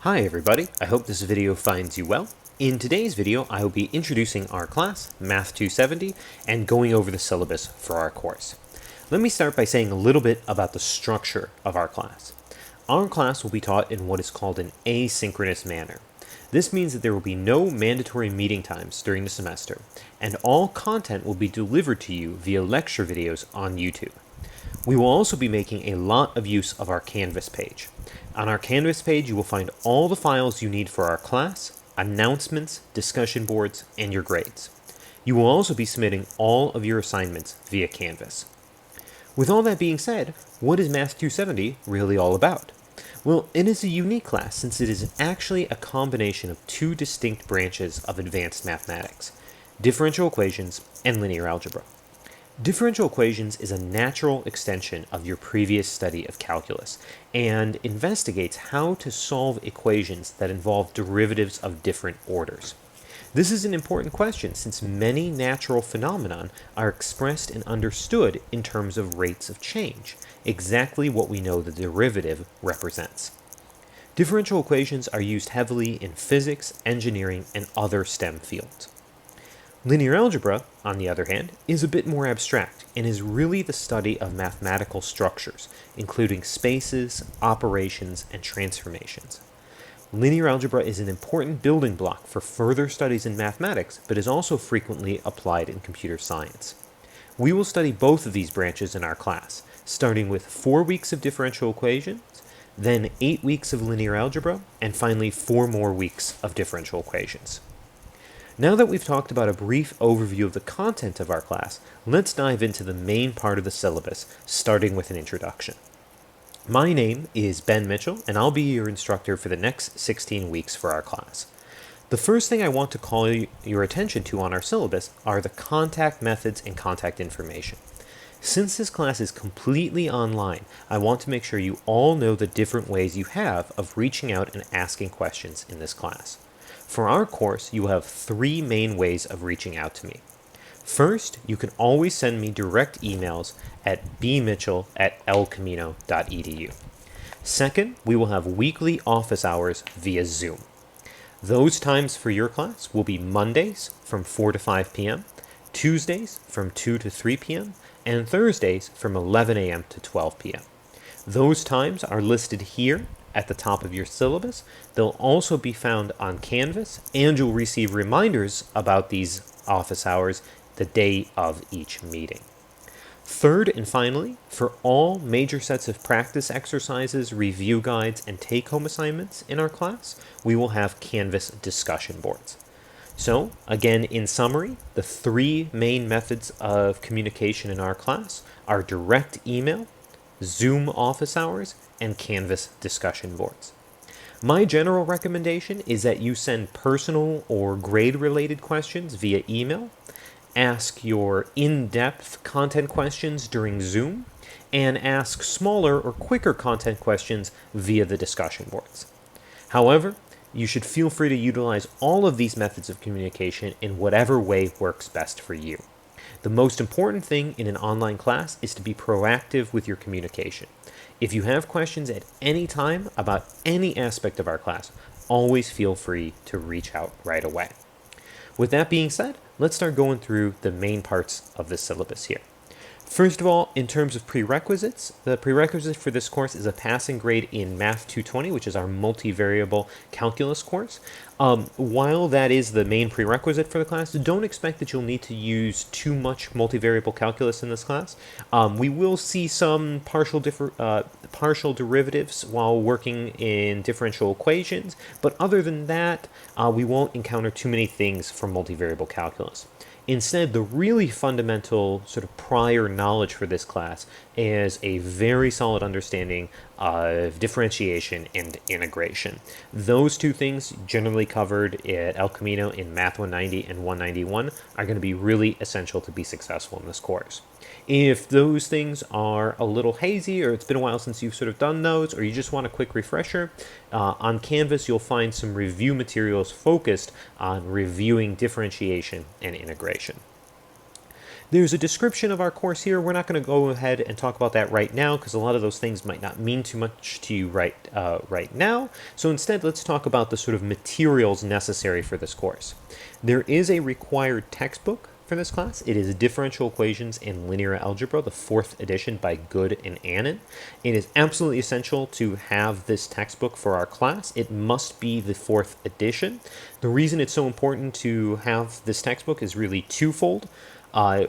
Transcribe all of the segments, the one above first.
Hi everybody, I hope this video finds you well. In today's video, I will be introducing our class, Math 270, and going over the syllabus for our course. Let me start by saying a little bit about the structure of our class. Our class will be taught in what is called an asynchronous manner. This means that there will be no mandatory meeting times during the semester, and all content will be delivered to you via lecture videos on YouTube. We will also be making a lot of use of our Canvas page. On our Canvas page, you will find all the files you need for our class, announcements, discussion boards, and your grades. You will also be submitting all of your assignments via Canvas. With all that being said, what is Math 270 really all about? Well, it is a unique class since it is actually a combination of two distinct branches of advanced mathematics, differential equations and linear algebra. Differential equations is a natural extension of your previous study of calculus and investigates how to solve equations that involve derivatives of different orders. This is an important question since many natural phenomena are expressed and understood in terms of rates of change, exactly what we know the derivative represents. Differential equations are used heavily in physics, engineering, and other STEM fields. Linear algebra, on the other hand, is a bit more abstract and is really the study of mathematical structures, including spaces, operations, and transformations. Linear algebra is an important building block for further studies in mathematics, but is also frequently applied in computer science. We will study both of these branches in our class, starting with 4 weeks of differential equations, then 8 weeks of linear algebra, and finally 4 more weeks of differential equations. Now that we've talked about a brief overview of the content of our class, let's dive into the main part of the syllabus, starting with an introduction. My name is Ben Mitchell, and I'll be your instructor for the next 16 weeks for our class. The first thing I want to call your attention to on our syllabus are the contact methods and contact information. Since this class is completely online, I want to make sure you all know the different ways you have of reaching out and asking questions in this class. For our course, you will have 3 main ways of reaching out to me. First, you can always send me direct emails at bmitchell@elcamino.edu. Second, we will have weekly office hours via Zoom. Those times for your class will be Mondays from 4 to 5 p.m., Tuesdays from 2 to 3 p.m., and Thursdays from 11 a.m. to 12 p.m. Those times are listed here at the top of your syllabus. They'll also be found on Canvas, and you'll receive reminders about these office hours the day of each meeting. Third and finally, for all major sets of practice exercises, review guides, and take-home assignments in our class, we will have Canvas discussion boards. So, again, in summary, the 3 main methods of communication in our class are direct email, Zoom office hours, and Canvas discussion boards. My general recommendation is that you send personal or grade-related questions via email, ask your in-depth content questions during Zoom, and ask smaller or quicker content questions via the discussion boards. However, you should feel free to utilize all of these methods of communication in whatever way works best for you. The most important thing in an online class is to be proactive with your communication. If you have questions at any time about any aspect of our class, always feel free to reach out right away. With that being said, let's start going through the main parts of the syllabus here. First of all, in terms of prerequisites, the prerequisite for this course is a passing grade in Math 220, which is our multivariable calculus course. While that is the main prerequisite for the class, don't expect that you'll need to use too much multivariable calculus in this class. We will see some partial derivatives while working in differential equations, but other than that, we won't encounter too many things from multivariable calculus. Instead, the really fundamental sort of prior knowledge for this class is a very solid understanding of differentiation and integration. Those 2 things generally covered at El Camino in Math 190 and 191 are going to be really essential to be successful in this course. If those things are a little hazy or it's been a while since you've sort of done those or you just want a quick refresher, on Canvas you'll find some review materials focused on reviewing differentiation and integration. There's a description of our course here. We're not going to go ahead and talk about that right now because a lot of those things might not mean too much to you right now. So instead, let's talk about the sort of materials necessary for this course. There is a required textbook for this class. It is Differential Equations in Linear Algebra, the 4th edition by Good and Annan. It is absolutely essential to have this textbook for our class. It must be the 4th edition. The reason it's so important to have this textbook is really twofold.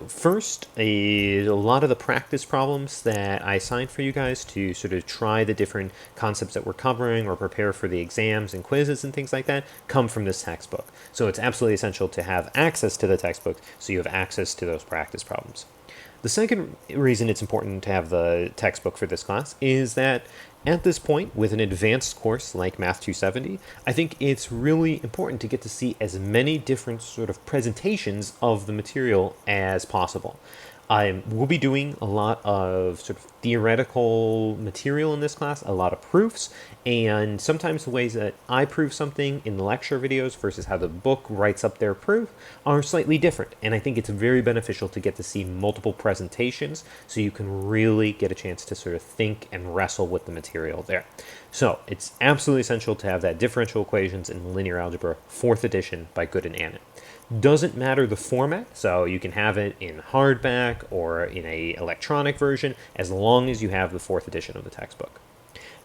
First, a lot of the practice problems that I assigned for you guys to sort of try the different concepts that we're covering or prepare for the exams and quizzes and things like that come from this textbook. So it's absolutely essential to have access to the textbook so you have access to those practice problems. The second reason it's important to have the textbook for this class is that at this point, with an advanced course like Math 270, I think it's really important to get to see as many different sort of presentations of the material as possible. We'll be doing a lot of sort of theoretical material in this class, a lot of proofs, and sometimes the ways that I prove something in the lecture videos versus how the book writes up their proof are slightly different. And I think it's very beneficial to get to see multiple presentations so you can really get a chance to sort of think and wrestle with the material there. So it's absolutely essential to have that Differential Equations in Linear Algebra 4th edition by Good and Annan. Doesn't matter the format, so you can have it in hardback or in a electronic version as long as you have the 4th edition of the textbook.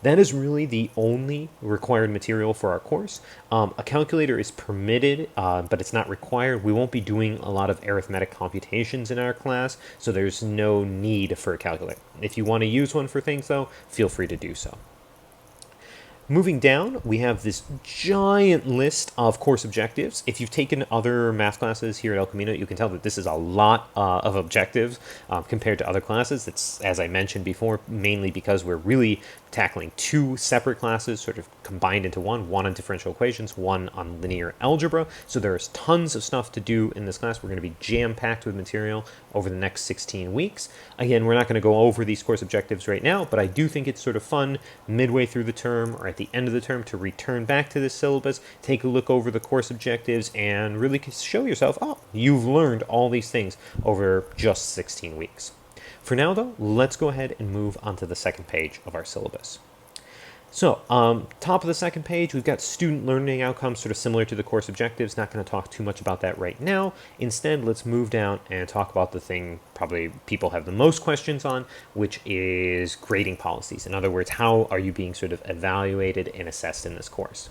That is really the only required material for our course. A calculator is permitted, but it's not required. We won't be doing a lot of arithmetic computations in our class, so there's no need for a calculator. If you want to use one for things, though, feel free to do so. Moving down, we have this giant list of course objectives. If you've taken other math classes here at El Camino, you can tell that this is a lot of objectives compared to other classes. It's, as I mentioned before, mainly because we're really tackling two separate classes sort of combined into one on differential equations, one on linear algebra. So there's tons of stuff to do in this class. We're going to be jam-packed with material over the next 16 weeks. Again, we're not going to go over these course objectives right now, but I do think it's sort of fun midway through the term or at the end of the term to return back to this syllabus, take a look over the course objectives, and really show yourself, oh, you've learned all these things over just 16 weeks. For now, though, let's go ahead and move on to the second page of our syllabus. So, top of the second page, we've got student learning outcomes, sort of similar to the course objectives. Not going to talk too much about that right now. Instead, let's move down and talk about the thing probably people have the most questions on, which is grading policies. In other words, how are you being sort of evaluated and assessed in this course?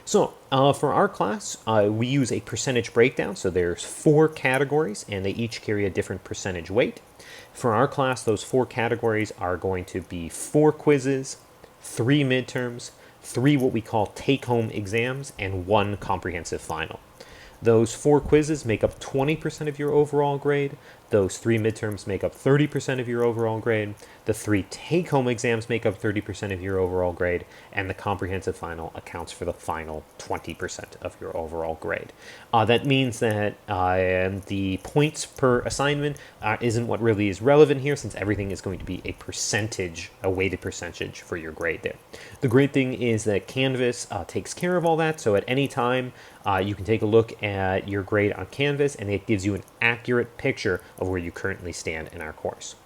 So for our class, we use a percentage breakdown. So there's 4 categories, and they each carry a different percentage weight. For our class, those 4 categories are going to be 4 quizzes, 3 midterms, 3 what we call take-home exams, and 1 comprehensive final. Those 4 quizzes make up 20% of your overall grade. Those 3 midterms make up 30% of your overall grade. The 3 take-home exams make up 30% of your overall grade. And the comprehensive final accounts for the final 20% of your overall grade. That means that the points per assignment isn't what really is relevant here, since everything is going to be a percentage, a weighted percentage for your grade there. The great thing is that Canvas takes care of all that. So at any time, you can take a look at your grade on Canvas, and it gives you an accurate picture of where you currently stand in our course.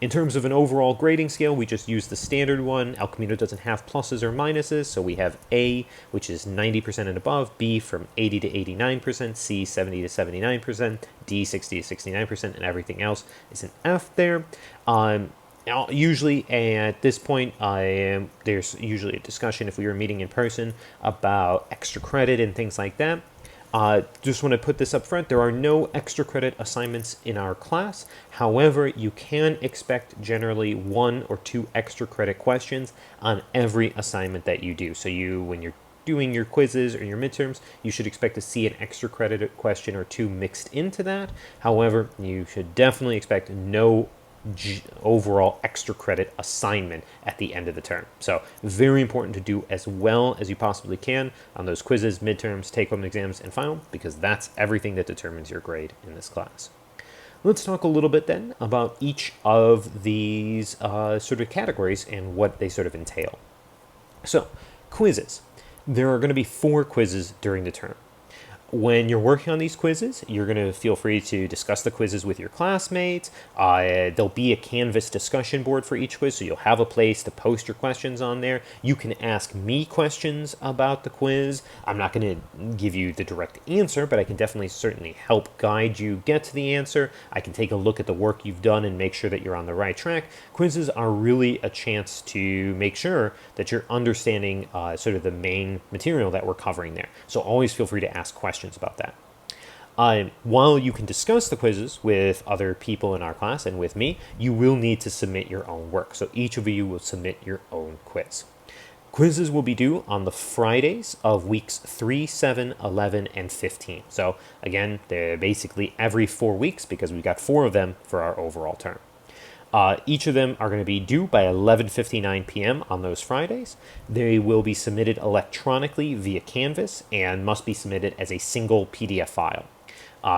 In terms of an overall grading scale, we just use the standard one. El Camino doesn't have pluses or minuses, so we have A, which is 90% and above, B from 80 to 89%, C 70 to 79%, D 60 to 69%, and everything else is an F there. Usually at this point, there's usually a discussion if we were meeting in person about extra credit and things like that. Just want to put this up front. There are no extra credit assignments in our class. However, you can expect generally 1 or 2 extra credit questions on every assignment that you do. So when you're doing your quizzes or your midterms, you should expect to see an extra credit question or 2 mixed into that. However, you should definitely expect no overall extra credit assignment at the end of the term. So very important to do as well as you possibly can on those quizzes, midterms, take-home exams, and final, because that's everything that determines your grade in this class. Let's talk a little bit then about each of these sort of categories and what they sort of entail. So quizzes. There are going to be 4 quizzes during the term. When you're working on these quizzes, you're going to feel free to discuss the quizzes with your classmates. There'll be a Canvas discussion board for each quiz, so you'll have a place to post your questions on there. You can ask me questions about the quiz. I'm not going to give you the direct answer, but I can definitely certainly help guide you get to the answer. I can take a look at the work you've done and make sure that you're on the right track. Quizzes are really a chance to make sure that you're understanding sort of the main material that we're covering there. So always feel free to ask questions about that. While you can discuss the quizzes with other people in our class and with me, you will need to submit your own work. So each of you will submit your own quiz. Quizzes will be due on the Fridays of weeks 3, 7, 11, and 15. So again, they're basically every 4 weeks because we've got 4 of them for our overall term. Each of them are going to be due by 11:59 p.m. on those Fridays. They will be submitted electronically via Canvas and must be submitted as a single PDF file.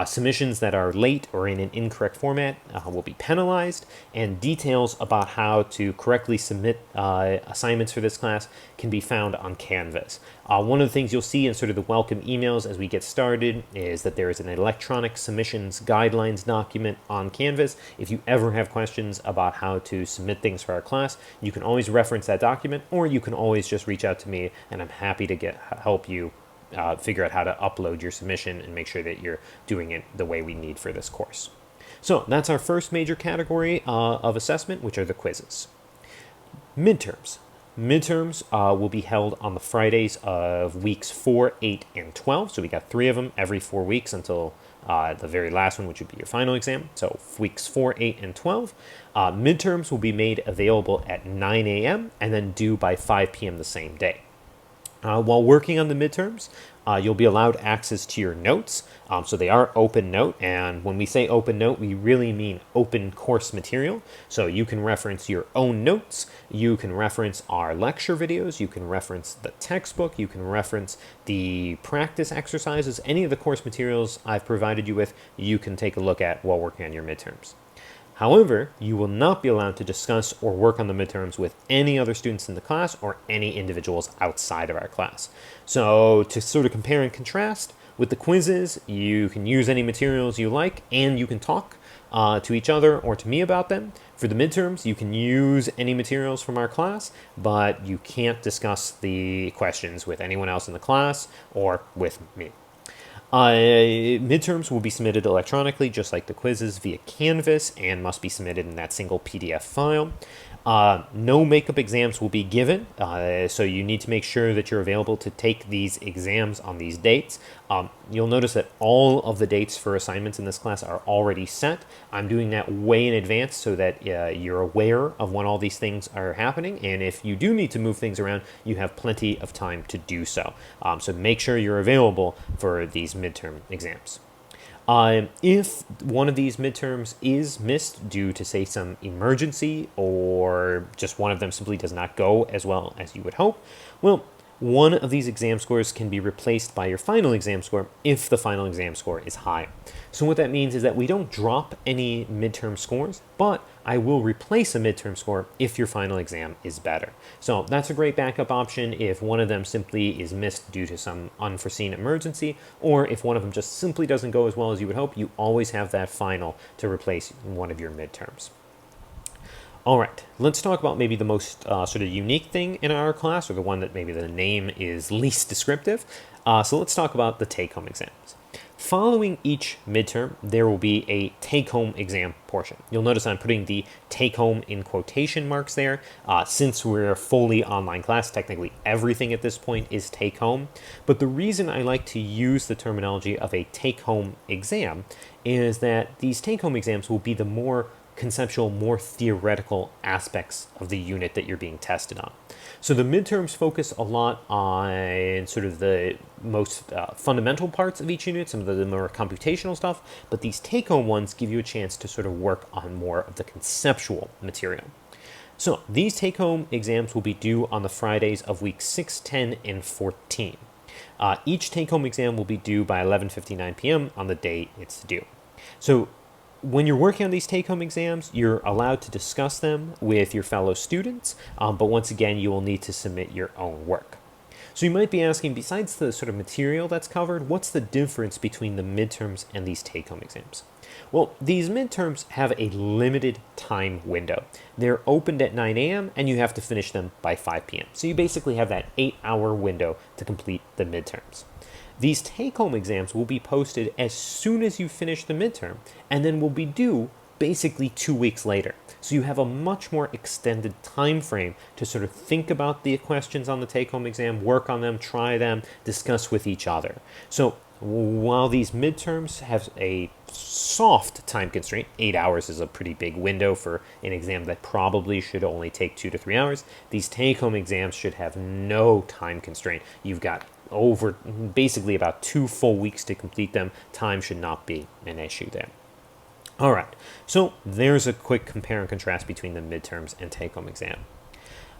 Submissions that are late or in an incorrect format will be penalized, and details about how to correctly submit assignments for this class can be found on Canvas. One of the things you'll see in sort of the welcome emails as we get started is that there is an electronic submissions guidelines document on Canvas. If you ever have questions about how to submit things for our class, you can always reference that document, or you can always just reach out to me, and I'm happy to help you figure out how to upload your submission and make sure that you're doing it the way we need for this course. So that's our first major category of assessment, which are the quizzes. Midterms. Midterms will be held on the Fridays of weeks 4, 8, and 12. So we got 3 of them every 4 weeks until the very last one, which would be your final exam. So weeks 4, 8, and 12. Midterms will be made available at 9 a.m. and then due by 5 p.m. the same day. While working on the midterms, you'll be allowed access to your notes. So they are open note, and when we say open note, we really mean open course material. So you can reference your own notes, you can reference our lecture videos, you can reference the textbook, you can reference the practice exercises, any of the course materials I've provided you with, you can take a look at while working on your midterms. However, you will not be allowed to discuss or work on the midterms with any other students in the class or any individuals outside of our class. So to sort of compare and contrast, with the quizzes, you can use any materials you like and you can talk to each other or to me about them. For the midterms, you can use any materials from our class, but you can't discuss the questions with anyone else in the class or with me. Midterms will be submitted electronically, just like the quizzes, via Canvas, and must be submitted in that single PDF file. No makeup exams will be given, so you need to make sure that you're available to take these exams on these dates. You'll notice that all of the dates for assignments in this class are already set. I'm doing that way in advance so that you're aware of when all these things are happening, and if you do need to move things around, you have plenty of time to do so. So make sure you're available for these midterm exams. If one of these midterms is missed due to, say, some emergency, or just one of them simply does not go as well as you would hope, well, one of these exam scores can be replaced by your final exam score if the final exam score is high. So what that means is that we don't drop any midterm scores, but I will replace a midterm score if your final exam is better. So that's a great backup option if one of them simply is missed due to some unforeseen emergency, or if one of them just simply doesn't go as well as you would hope, you always have that final to replace one of your midterms. All right, let's talk about maybe the most sort of unique thing in our class, or the one that maybe the name is least descriptive. So let's talk about the take-home exams. Following each midterm, there will be a take-home exam portion. You'll notice I'm putting the take-home in quotation marks there. Since we're a fully online class, technically everything at this point is take-home. But the reason I like to use the terminology of a take-home exam is that these take-home exams will be the more conceptual, more theoretical aspects of the unit that you're being tested on. So the midterms focus a lot on sort of the most fundamental parts of each unit, some of the more computational stuff, but these take-home ones give you a chance to sort of work on more of the conceptual material. So these take-home exams will be due on the Fridays of weeks 6, 10, and 14. Each take-home exam will be due by 11:59 p.m. on the day it's due. So when you're working on these take-home exams, you're allowed to discuss them with your fellow students, but once again, you will need to submit your own work. So you might be asking, besides the sort of material that's covered, what's the difference between the midterms and these take-home exams? Well, these midterms have a limited time window. They're opened at 9 a.m. and you have to finish them by 5 p.m. So you basically have that 8-hour window to complete the midterms. These take-home exams will be posted as soon as you finish the midterm and then will be due basically 2 weeks later. So you have a much more extended time frame to sort of think about the questions on the take-home exam, work on them, try them, discuss with each other. So while these midterms have a soft time constraint, 8 hours is a pretty big window for an exam that probably should only take 2 to 3 hours, these take-home exams should have no time constraint. You've got over basically about 2 full weeks to complete them. Time should not be an issue there. All right, so there's a quick compare and contrast between the midterms and take-home exam.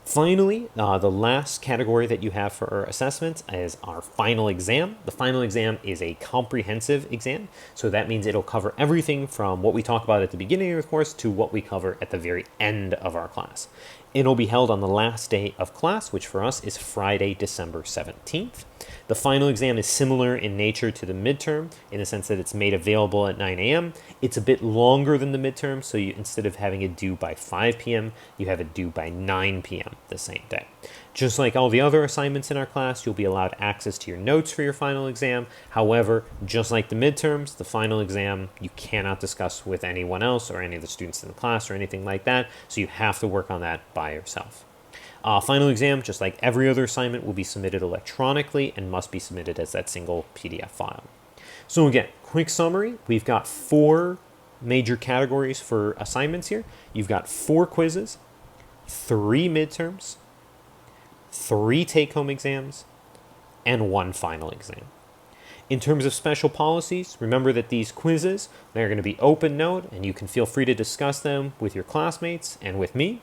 Finally, the last category that you have for our assessments is our final exam. The final exam is a comprehensive exam, so that means it'll cover everything from what we talk about at the beginning of the course to what we cover at the very end of our class. It'll be held on the last day of class, which for us is Friday, December 17th. The final exam is similar in nature to the midterm in the sense that it's made available at 9 a.m. It's a bit longer than the midterm, so instead of having it due by 5 p.m., you have it due by 9 p.m. the same day. Just like all the other assignments in our class, you'll be allowed access to your notes for your final exam. However, just like the midterms, the final exam you cannot discuss with anyone else or any of the students in the class or anything like that, so you have to work on that by yourself. Final exam, just like every other assignment, will be submitted electronically and must be submitted as that single PDF file. So again, quick summary, we've got 4 major categories for assignments here. You've got 4 quizzes, 3 midterms, 3 take-home exams, and 1 final exam. In terms of special policies, remember that these quizzes, they're going to be open note, and you can feel free to discuss them with your classmates and with me.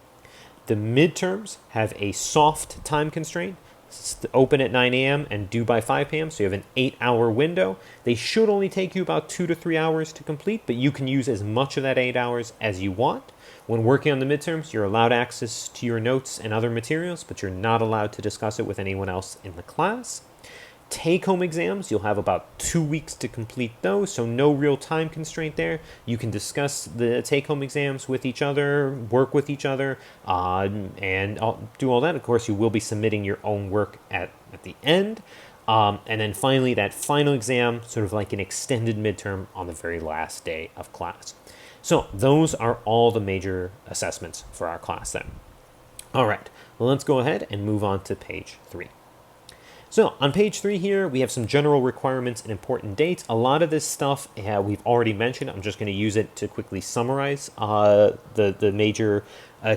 The midterms have a soft time constraint. It's open at 9 a.m. and due by 5 p.m., so you have an 8-hour window. They should only take you about 2 to 3 hours to complete, but you can use as much of that 8 hours as you want. When working on the midterms, you're allowed access to your notes and other materials, but you're not allowed to discuss it with anyone else in the class. Take-home exams, you'll have about 2 weeks to complete those, so no real time constraint there. You can discuss the take-home exams with each other, work with each other, and do all that. Of course, you will be submitting your own work at the end. And then finally, that final exam, sort of like an extended midterm on the very last day of class. So those are all the major assessments for our class then. All right, well, let's go ahead and move on to page 3. So on page 3 here, we have some general requirements and important dates. A lot of this stuff we've already mentioned. I'm just going to use it to quickly summarize the major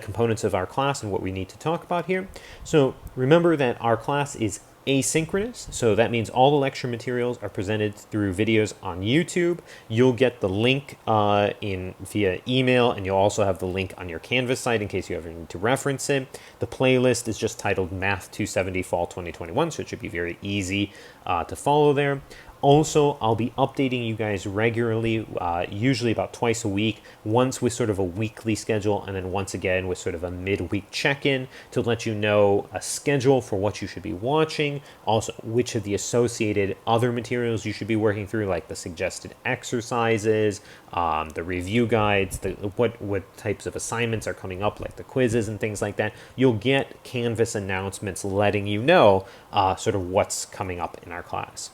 components of our class and what we need to talk about here. So remember that our class is asynchronous, so that means all the lecture materials are presented through videos on YouTube. You'll get the link via email, and you'll also have the link on your Canvas site in case you ever need to reference it. The playlist is just titled Math 270 Fall 2021, so it should be very easy to follow there. Also, I'll be updating you guys regularly, usually about twice a week, once with sort of a weekly schedule, and then once again with sort of a midweek check-in to let you know a schedule for what you should be watching, also which of the associated other materials you should be working through, like the suggested exercises, the review guides, what types of assignments are coming up, like the quizzes and things like that. You'll get Canvas announcements letting you know sort of what's coming up in our class.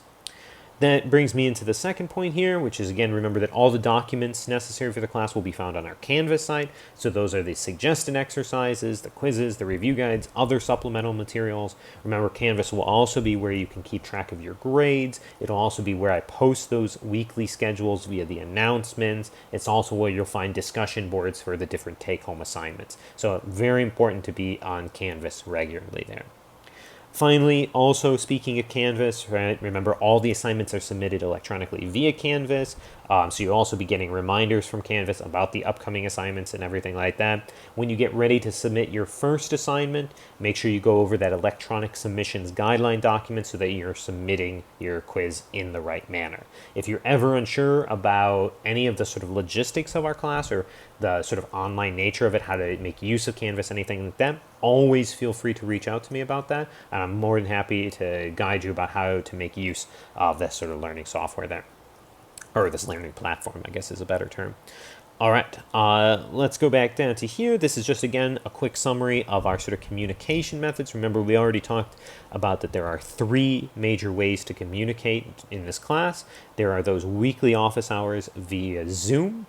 That brings me into the second point here, which is, again, remember that all the documents necessary for the class will be found on our Canvas site. So those are the suggested exercises, the quizzes, the review guides, other supplemental materials. Remember, Canvas will also be where you can keep track of your grades. It'll also be where I post those weekly schedules via the announcements. It's also where you'll find discussion boards for the different take-home assignments. So very important to be on Canvas regularly there. Finally, also speaking of Canvas, right, remember all the assignments are submitted electronically via Canvas, so you'll also be getting reminders from Canvas about the upcoming assignments and everything like that. When you get ready to submit your first assignment, make sure you go over that electronic submissions guideline document so that you're submitting your quiz in the right manner. If you're ever unsure about any of the sort of logistics of our class, or the sort of online nature of it, how to make use of Canvas, anything like that, always feel free to reach out to me about that. And I'm more than happy to guide you about how to make use of this sort of learning software there, or this learning platform, I guess is a better term. All right, let's go back down to here. This is just, again, a quick summary of our sort of communication methods. Remember, we already talked about that there are 3 major ways to communicate in this class. There are those weekly office hours via Zoom.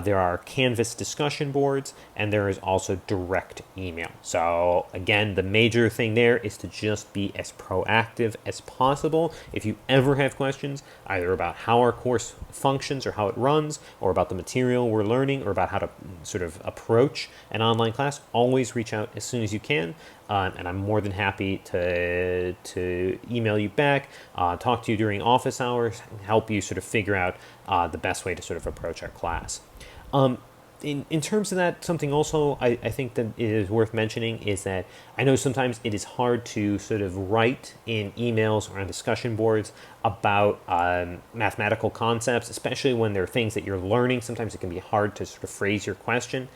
There are Canvas discussion boards, and there is also direct email. So again, the major thing there is to just be as proactive as possible. If you ever have questions, either about how our course functions or how it runs, or about the material we're learning, or about how to sort of approach an online class, always reach out as soon as you can. And I'm more than happy to email you back, talk to you during office hours, and help you sort of figure out the best way to sort of approach our class. In terms of that, something also I think that is worth mentioning is that I know sometimes it is hard to sort of write in emails or on discussion boards about mathematical concepts, especially when there are things that you're learning. Sometimes it can be hard to sort of phrase your question.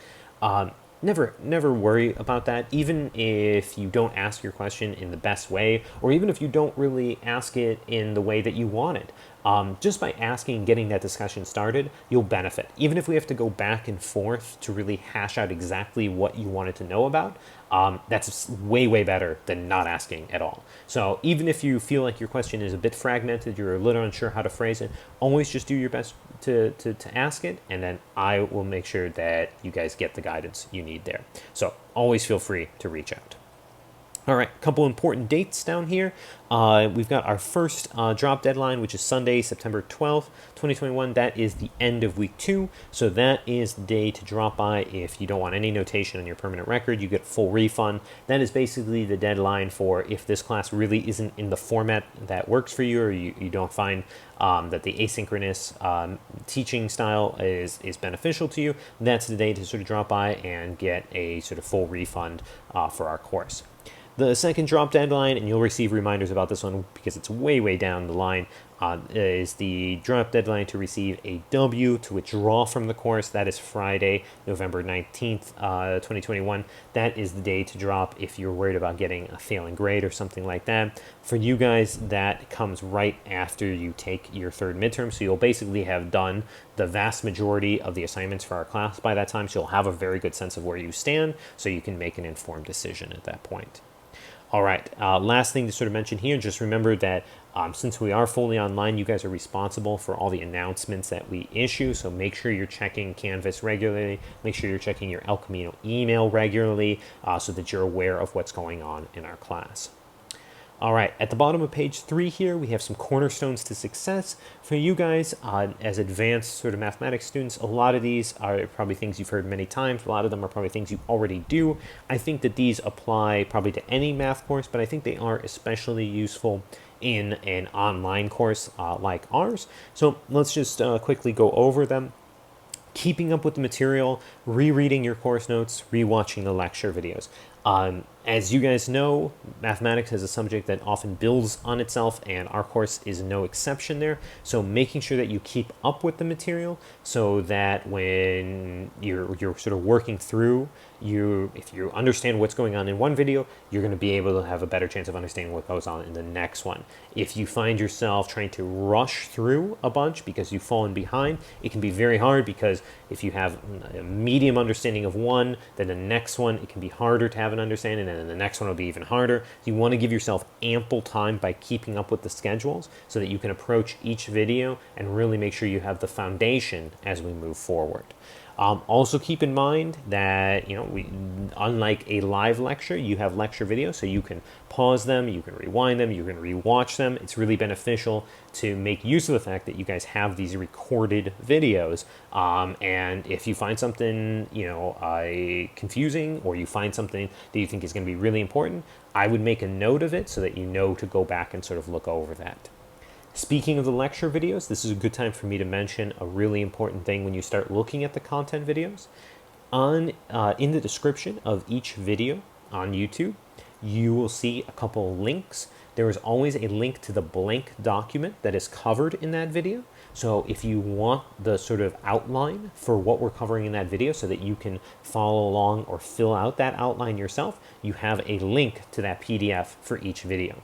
Never worry about that. Even if you don't ask your question in the best way, or even if you don't really ask it in the way that you want it, just by asking and getting that discussion started, you'll benefit. Even if we have to go back and forth to really hash out exactly what you wanted to know about, that's way better than not asking at all. So even if you feel like your question is a bit fragmented, you're a little unsure how to phrase it, always just do your best to ask it, and then I will make sure that you guys get the guidance you need there. So always feel free to reach out. All right, a couple important dates down here. We've got our first drop deadline, which is Sunday, September 12th, 2021. That is the end of week 2. So that is the day to drop by. If you don't want any notation on your permanent record, you get full refund. That is basically the deadline for if this class really isn't in the format that works for you, or you don't find that the asynchronous teaching style is beneficial to you. That's the day to sort of drop by and get a sort of full refund for our course. The second drop deadline, and you'll receive reminders about this one because it's way down the line, is the drop deadline to receive a W to withdraw from the course. That is Friday, November 19th, 2021. That is the day to drop if you're worried about getting a failing grade or something like that. For you guys, that comes right after you take your 3rd midterm, so you'll basically have done the vast majority of the assignments for our class by that time, so you'll have a very good sense of where you stand, so you can make an informed decision at that point. All right, last thing to sort of mention here, just remember that since we are fully online, you guys are responsible for all the announcements that we issue, so make sure you're checking Canvas regularly, make sure you're checking your El Camino email regularly so that you're aware of what's going on in our class. All right, at the bottom of page 3 here, we have some cornerstones to success. For you guys, as advanced sort of mathematics students, a lot of these are probably things you've heard many times. A lot of them are probably things you already do. I think that these apply probably to any math course, but I think they are especially useful in an online course like ours. So let's just quickly go over them. Keeping up with the material, rereading your course notes, rewatching the lecture videos. As you guys know, mathematics is a subject that often builds on itself, and our course is no exception there. So making sure that you keep up with the material so that when you're sort of working through, if you understand what's going on in one video, you're going to be able to have a better chance of understanding what goes on in the next one. If you find yourself trying to rush through a bunch because you've fallen behind, it can be very hard, because if you have a medium understanding of one, then the next one, it can be harder to have an understanding, and then the next one will be even harder. You want to give yourself ample time by keeping up with the schedules so that you can approach each video and really make sure you have the foundation as we move forward. Also keep in mind that, unlike a live lecture, you have lecture videos, so you can pause them, you can rewind them, you can rewatch them. It's really beneficial to make use of the fact that you guys have these recorded videos. And if you find something, confusing, or you find something that you think is going to be really important, I would make a note of it so that you know to go back and sort of look over that. Speaking of the lecture videos, this is a good time for me to mention a really important thing when you start looking at the content videos. In the description of each video on YouTube, you will see a couple links there is always a link to the blank document that is covered in that video. So if you want the sort of outline for what we're covering in that video so that you can follow along or fill out that outline yourself, you have a link to that PDF for each video.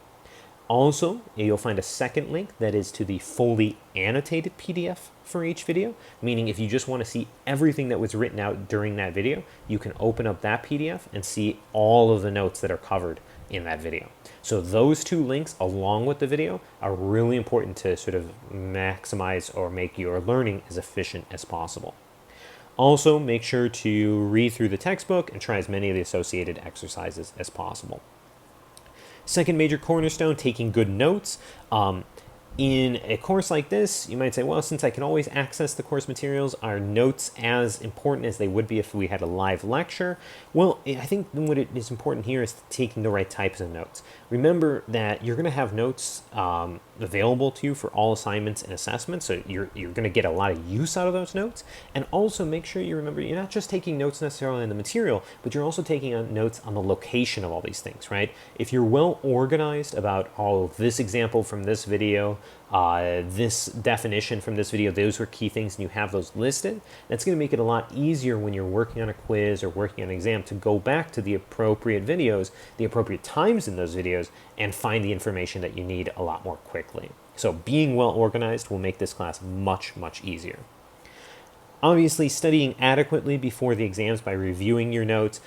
Also, you'll find a second link that is to the fully annotated PDF for each video, meaning if you just want to see everything that was written out during that video, you can open up that PDF and see all of the notes that are covered in that video. So those two links along with the video are really important to sort of maximize or make your learning as efficient as possible. Also, make sure to read through the textbook and try as many of the associated exercises as possible. Second major cornerstone, taking good notes. In a course like this, you might say, well, since I can always access the course materials, are notes as important as they would be if we had a live lecture? Well, I think what is important here is taking the right types of notes. Remember that you're going to have notes available to you for all assignments and assessments, so you're going to get a lot of use out of those notes. And also make sure you remember you're not just taking notes necessarily on the material, but you're also taking notes on the location of all these things, right? If you're well organized about this example from this video, this definition from this video, those were key things, and you have those listed, that's going to make it a lot easier when you're working on a quiz or working on an exam to go back to the appropriate videos, the appropriate times in those videos, and find the information that you need a lot more quickly. So being well organized will make this class much, much easier. Obviously, studying adequately before the exams by reviewing your notes.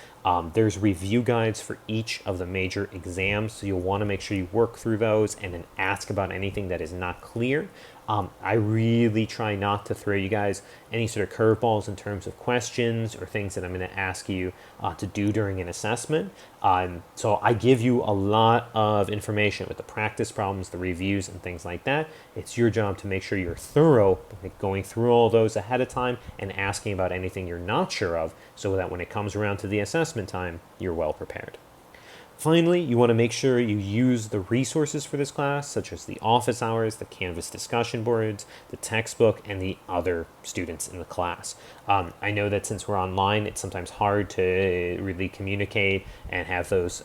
There's review guides for each of the major exams, so you'll want to make sure you work through those and then ask about anything that is not clear. I really try not to throw you guys any sort of curveballs in terms of questions or things that I'm going to ask you to do during an assessment. So I give you a lot of information with the practice problems, the reviews, and things like that. It's your job to make sure you're thorough, like going through all those ahead of time and asking about anything you're not sure of, so that when it comes around to the assessment time, you're well prepared. Finally, you want to make sure you use the resources for this class, such as the office hours, the Canvas discussion boards, the textbook, and the other students in the class. I know that since we're online, it's sometimes hard to really communicate and have those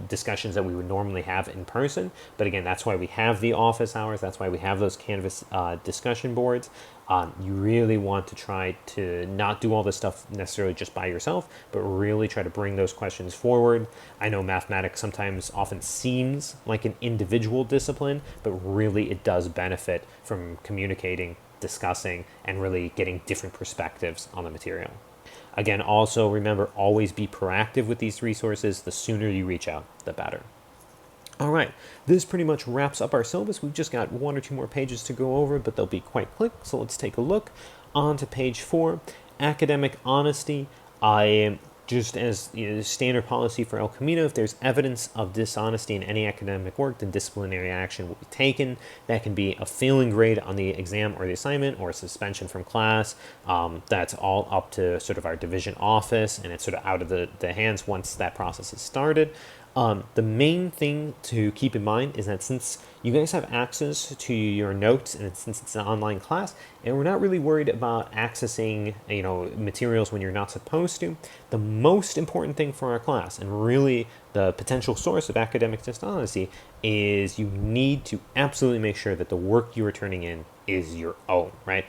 discussions that we would normally have in person. But again, that's why we have the office hours. That's why we have those Canvas discussion boards. You really want to try to not do all this stuff necessarily just by yourself, but really try to bring those questions forward. I know mathematics sometimes often seems like an individual discipline, but really it does benefit from communicating, discussing, and really getting different perspectives on the material. Again, also remember, always be proactive with these resources. The sooner you reach out, the better. All right, this pretty much wraps up our syllabus. We've just got one or two more pages to go over, but they'll be quite quick. So let's take a look. On to page 4, academic honesty. Just as standard policy for El Camino, if there's evidence of dishonesty in any academic work, then disciplinary action will be taken. That can be a failing grade on the exam or the assignment, or a suspension from class. That's all up to sort of our division office, and it's sort of out of the hands once that process is started. The main thing to keep in mind is that since you guys have access to your notes, and since it's an online class, and we're not really worried about accessing materials when you're not supposed to, the most important thing for our class, and really the potential source of academic dishonesty, is you need to absolutely make sure that the work you are turning in is your own, right?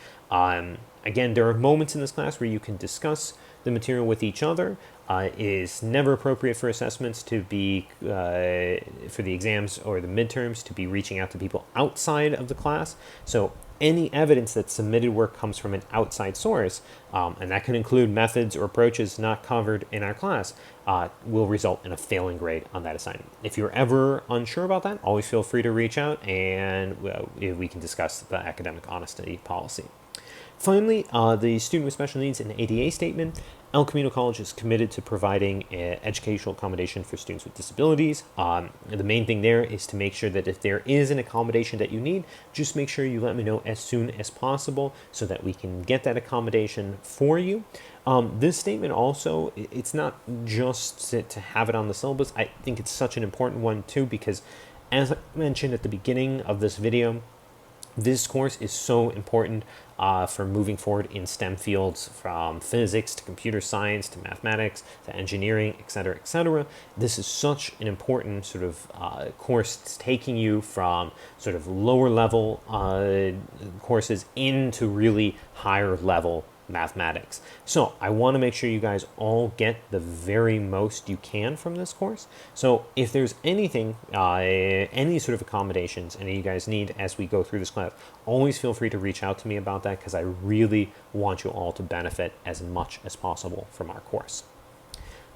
Again, there are moments in this class where you can discuss the material with each other. It is never appropriate for assessments to be, for the exams or the midterms, to be reaching out to people outside of the class. So any evidence that submitted work comes from an outside source, and that can include methods or approaches not covered in our class, will result in a failing grade on that assignment. If you're ever unsure about that, always feel free to reach out, and we can discuss the academic honesty policy. Finally, the student with special needs and ADA statement. El Camino College is committed to providing educational accommodation for students with disabilities. The main thing there is to make sure that if there is an accommodation that you need, just make sure you let me know as soon as possible so that we can get that accommodation for you. This statement also, it's not just to have it on the syllabus. I think it's such an important one too, because as I mentioned at the beginning of this video, This course is so important for moving forward in STEM fields, from physics to computer science to mathematics to engineering, etc., etc. This is such an important sort of course. It's taking you from sort of lower level courses into really higher level mathematics. So I want to make sure you guys all get the very most you can from this course. So if there's anything, any sort of accommodations any of you guys need as we go through this class, always feel free to reach out to me about that, because I really want you all to benefit as much as possible from our course.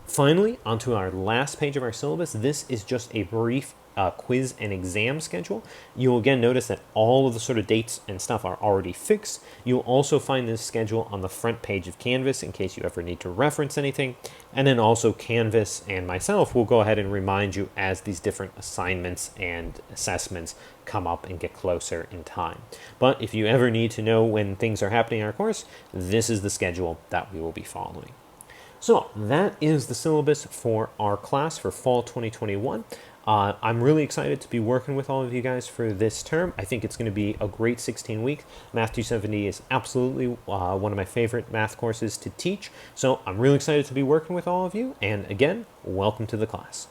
Finally, onto our last page of our syllabus. This is just a brief quiz and exam schedule. You'll again notice that all of the sort of dates and stuff are already fixed. You'll also find this schedule on the front page of Canvas in case you ever need to reference anything. And then also Canvas and myself will go ahead and remind you as these different assignments and assessments come up and get closer in time. But if you ever need to know when things are happening in our course, this is the schedule that we will be following. So that is the syllabus for our class for fall 2021. I'm really excited to be working with all of you guys for this term. I think it's going to be a great 16 weeks. Math 270 is absolutely one of my favorite math courses to teach. So I'm really excited to be working with all of you. And again, welcome to the class.